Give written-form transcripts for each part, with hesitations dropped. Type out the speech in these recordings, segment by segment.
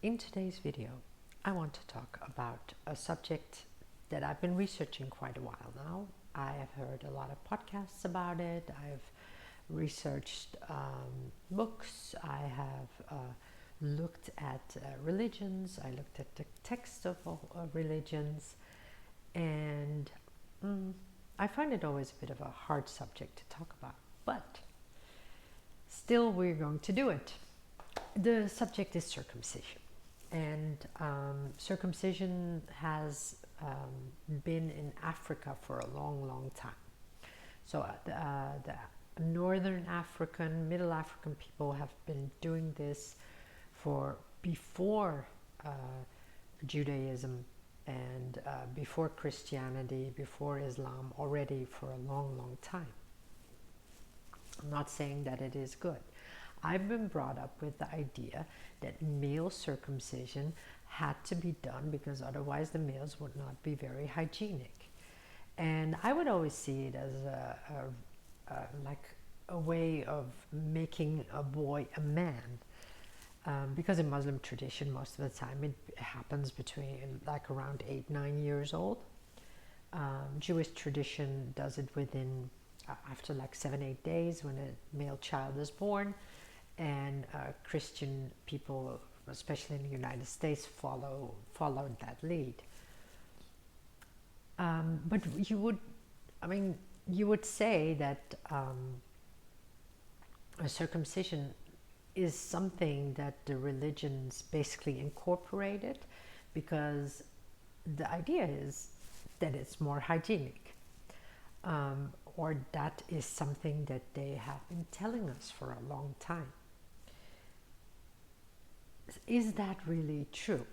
In today's video, I want to talk about a subject that I've been researching quite a while now. I have heard a lot of podcasts about it. I've researched books. I have looked at religions. I looked at the text of religions. And I find it always a bit of a hard subject to talk about. But still, we're going to do it. The subject is circumcision. And circumcision has been in Africa for a long, long time. So the Northern African, Middle African people have been doing this for before Judaism and before Christianity, before Islam, already for a long, long time. I'm not saying that it is good. I've been brought up with the idea that male circumcision had to be done because otherwise the males would not be very hygienic. And I would always see it as like a way of making a boy a man. Because in Muslim tradition, most of the time it happens between like around 8-9 years old. Jewish tradition does it within after like 7-8 days when a male child is born. And Christian people, especially in the United States, followed that lead. But you would say that a circumcision is something that the religions basically incorporated because the idea is that it's more hygienic. Or that is something that they have been telling us for a long time. Is that really true?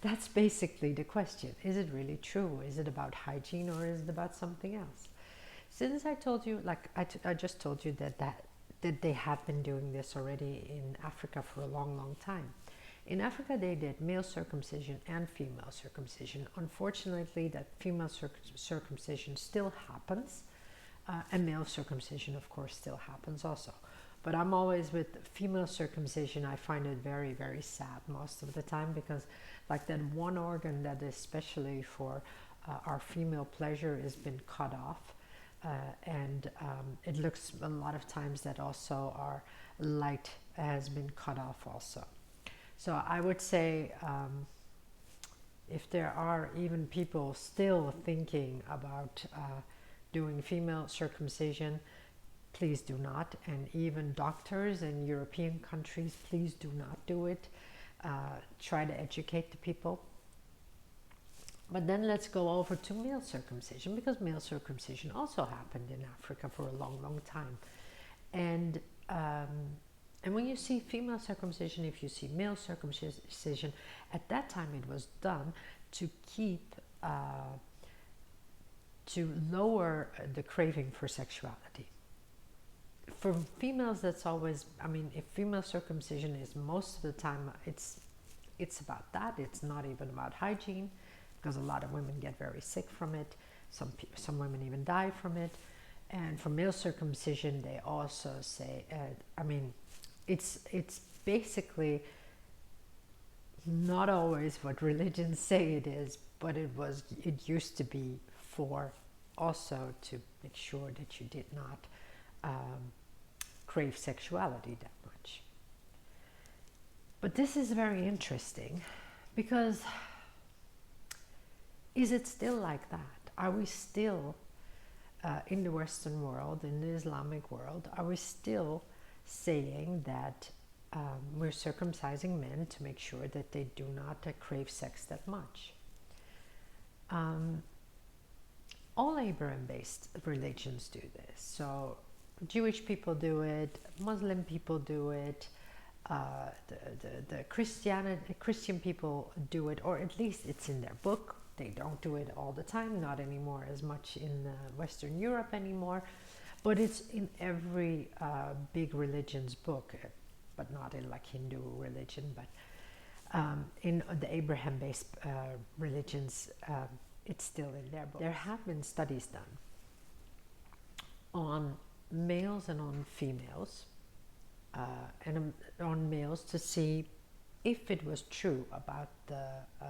That's basically the question. Is it really true? Is it about hygiene or is it about something else? Since I told you, like I just told you that they have been doing this already in Africa for a long, long time. In Africa, they did male circumcision and female circumcision. Unfortunately, that female circumcision still happens, and male circumcision, of course, still happens also. But I'm always with female circumcision. I find it very, very sad most of the time because like that one organ that is especially for our female pleasure has been cut off. And it looks a lot of times that also our light has been cut off also. So I would say if there are even people still thinking about doing female circumcision, please do not. And even doctors in European countries, please do not do it. Try to educate the people. But then let's go over to male circumcision because male circumcision also happened in Africa for a long, long time. And when you see female circumcision, if you see male circumcision, at that time it was done to keep, to lower the craving for sexuality. For females, that's always, if female circumcision is most of the time, it's about that. It's not even about hygiene because a lot of women get very sick from it. Some women even die from it. And for male circumcision, they also say, it's basically not always what religions say it is, but it used to be for also to make sure that you did not crave sexuality that much. But this is very interesting because is it still like that? Are we still in the Western world, in the Islamic world, are we still saying that we're circumcising men to make sure that they do not crave sex that much? All Abraham-based religions do this. So Jewish people do it, Muslim people do it, the Christian people do it, or at least it's in their book. They don't do it all the time, not anymore as much in Western Europe anymore, but it's in every big religion's book, but not in like Hindu religion, but in the Abraham-based religions, it's still in their book. There have been studies done on males and on females, and on males to see if it was true about the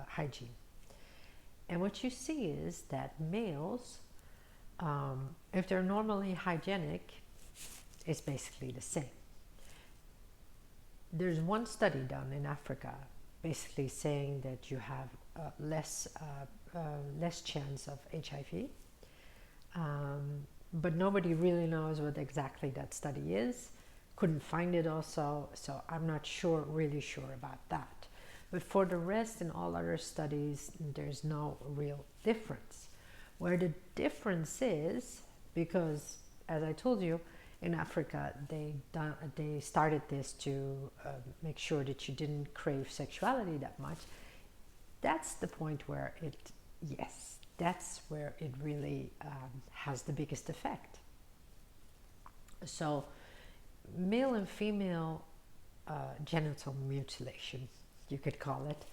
hygiene. And what you see is that males, if they're normally hygienic, it's basically the same. There's one study done in Africa basically saying that you have less chance of HIV, but nobody really knows what exactly that study is. Couldn't find it also, so I'm not really sure about that. But for the rest, in all other studies, there's no real difference. Where the difference is, because as I told you, in Africa, they started this to make sure that you didn't crave sexuality that much. That's the point where that's where it really has the biggest effect. So male and female genital mutilation, you could call it,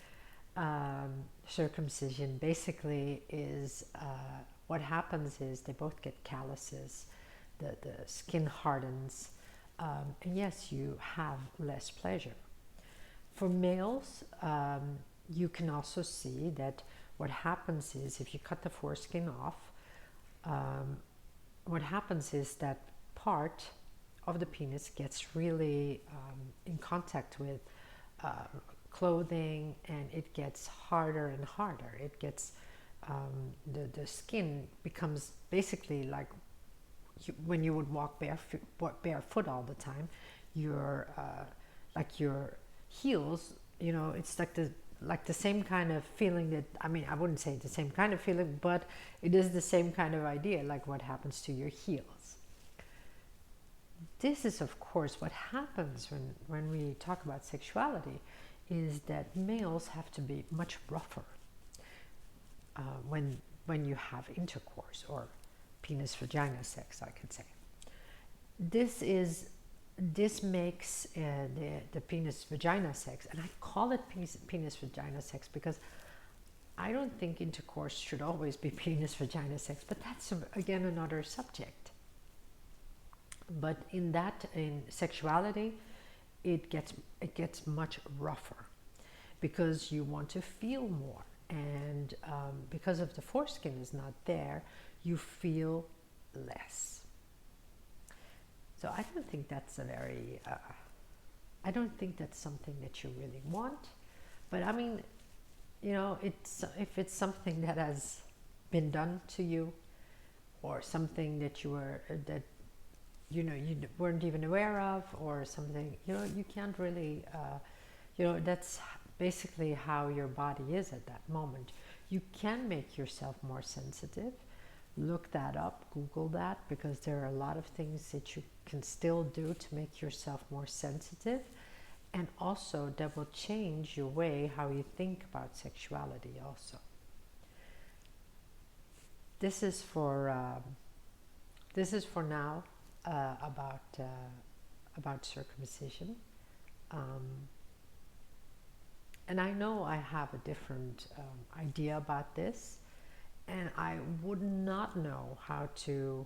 circumcision, basically is what happens is they both get calluses, the skin hardens, and yes, you have less pleasure. For males, you can also see that what happens is if you cut the foreskin off, what happens is that part of the penis gets really in contact with clothing, and it gets harder and harder. It gets the skin becomes basically like when you would walk barefoot all the time. Your like your heels, you know, it's like the same kind of feeling that, I mean, I wouldn't say the same kind of feeling, but it is the same kind of idea, like what happens to your heels. This is, of course, what happens when we talk about sexuality, is that males have to be much rougher when you have intercourse, or penis-vagina sex, I could say. This makes the penis-vagina sex, and I call it penis-vagina sex because I don't think intercourse should always be penis-vagina sex, but that's again another subject. But in sexuality, it gets much rougher because you want to feel more, and because of the foreskin is not there, you feel less. So I don't think that's I don't think that's something that you really want. But I mean, you know, if it's something that has been done to you, or something that you weren't even aware of, or something, you know, you can't really, that's basically how your body is at that moment. You can make yourself more sensitive. Look that up, Google that, because there are a lot of things that you can still do to make yourself more sensitive, and also that will change your way how you think about sexuality also. This is for now about circumcision, and I know I have a different idea about this, and I would not know how to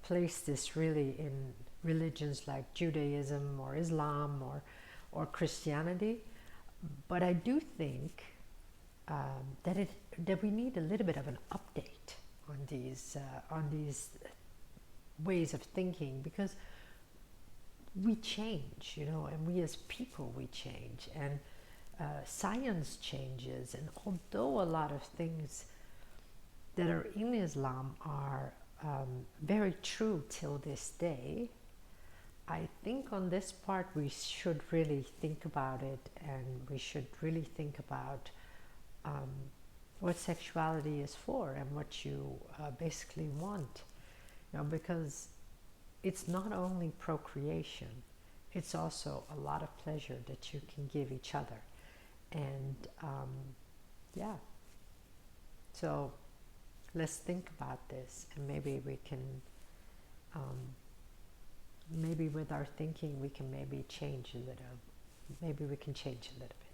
place this really in religions like Judaism or Islam or Christianity, but I do think that we need a little bit of an update on these ways of thinking, because we change, you know, and we as people, we change, and science changes, and although a lot of things that are in Islam are very true till this day, I think on this part we should really think about it, and we should really think about what sexuality is for, and what you basically want, you know, because it's not only procreation, it's also a lot of pleasure that you can give each other. And yeah, so let's think about this, and maybe we can maybe with our thinking we can maybe change a little, maybe we can change a little bit.